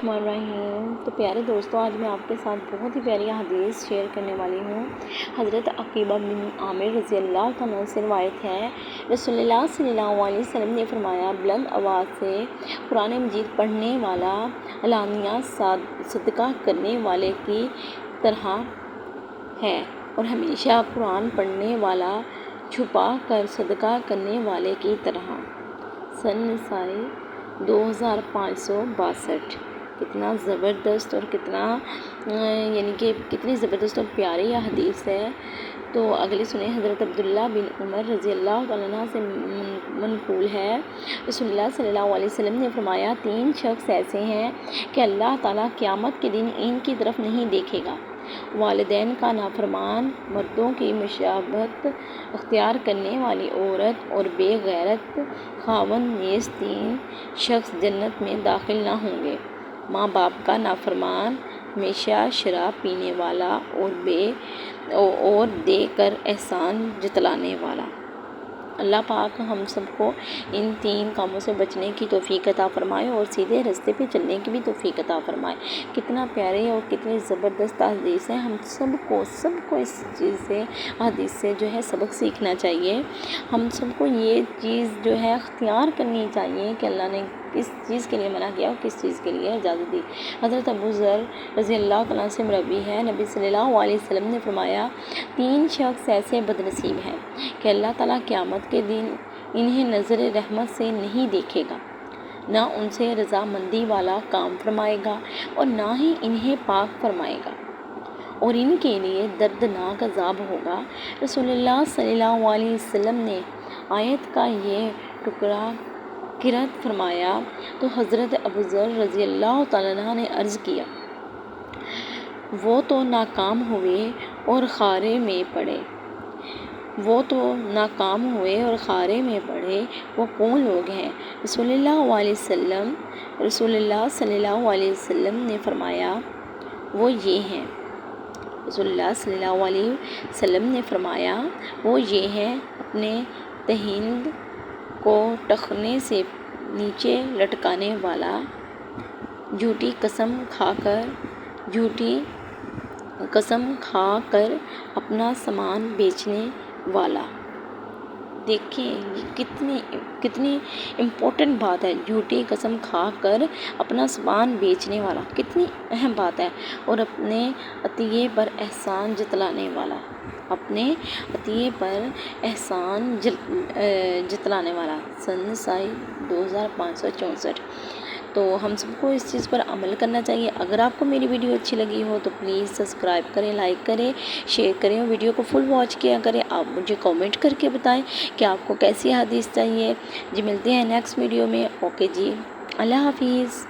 الرحمن الرحیم۔ تو پیارے دوستوں، آج میں آپ کے ساتھ بہت ہی پیاری حدیث شیئر کرنے والی ہوں۔ حضرت عقبہ بن عامر رضی اللہ تعالیٰ عنہ سے روایت ہے، رسول اللہ صلی اللہ علیہ وسلم نے فرمایا، بلند آواز سے قرآن مجید پڑھنے والا علانیہ صدقہ کرنے والے کی طرح ہے، اور ہمیشہ قرآن پڑھنے والا چھپا کر صدقہ کرنے والے کی طرح۔ سن نسائی 2562۔ کتنا زبردست اور کتنی زبردست اور پیاری یہ حدیث ہے۔ تو اگلی سنیں، حضرت عبداللہ بن عمر رضی اللہ تعالیٰ عنہ سے منقول ہے، رسول اللہ صلی اللہ علیہ وسلم نے فرمایا، 3 شخص ایسے ہیں کہ اللہ تعالیٰ قیامت کے دن ان کی طرف نہیں دیکھے گا: والدین کا نافرمان، مردوں کی مشابہت اختیار کرنے والی عورت، اور بے غیرت خاوند، نیز 3 شخص جنت میں داخل نہ ہوں گے: ماں باپ کا نافرمان، ہمیشہ شراب پینے والا، اور دے کر احسان جتلانے والا۔ اللہ پاک ہم سب کو ان 3 کاموں سے بچنے کی توفیق عطا فرمائے اور سیدھے راستے پہ چلنے کی بھی توفیق عطا فرمائے۔ کتنا پیارے اور کتنی زبردست حدیث ہے۔ ہم سب کو اس حدیث سے جو ہے سبق سیکھنا چاہیے۔ ہم سب کو یہ چیز جو ہے اختیار کرنی چاہیے کہ اللہ نے کس چیز کے لیے منع کیا اور کس چیز کے لیے اجازت دی۔ حضرت ابو ذر رضی اللہ تعالیٰ سے مروی ہے، نبی صلی اللہ علیہ وسلم نے فرمایا، 3 شخص ایسے بدنصیب ہیں کہ اللہ تعالیٰ قیامت کے دن انہیں نظر رحمت سے نہیں دیکھے گا، نہ ان سے رضامندی والا کام فرمائے گا اور نہ ہی انہیں پاک فرمائے گا، اور ان کے لیے دردناک عذاب ہوگا۔ رسول اللہ صلی اللہ علیہ وسلم نے آیت کا یہ ٹکڑا قرأت فرمایا تو حضرت ابو ذر رضی اللہ تعالیٰ عنہ نے عرض کیا، وہ تو ناکام ہوئے اور خارے میں پڑے، وہ کون لوگ ہیں؟ رسول اللہ صلی اللہ علیہ وسلم نے فرمایا، وہ یہ ہیں۔ رسول اللہ صلی اللہ علیہ وسلم نے فرمایا، وہ یہ ہیں: اپنے تہند کو ٹخنے سے نیچے لٹکانے والا، جھوٹی قسم کھا کر اپنا سامان بیچنے والا۔ دیکھیں یہ کتنی امپورٹنٹ بات ہے، جھوٹی قسم کھا کر اپنا سامان بیچنے والا، کتنی اہم بات ہے، اور اپنے عطیے پر احسان جتلانے والا، سن نسائی 2564۔ تو ہم سب کو اس چیز پر عمل کرنا چاہیے۔ اگر آپ کو میری ویڈیو اچھی لگی ہو تو پلیز سبسکرائب کریں، لائک کریں، شیئر کریں، اور ویڈیو کو فل واچ کیا کریں۔ آپ مجھے کامنٹ کر کے بتائیں کہ آپ کو کیسی حدیث چاہیے۔ جی ملتے ہیں نیکسٹ ویڈیو میں۔ اوکے جی، اللہ حافظ۔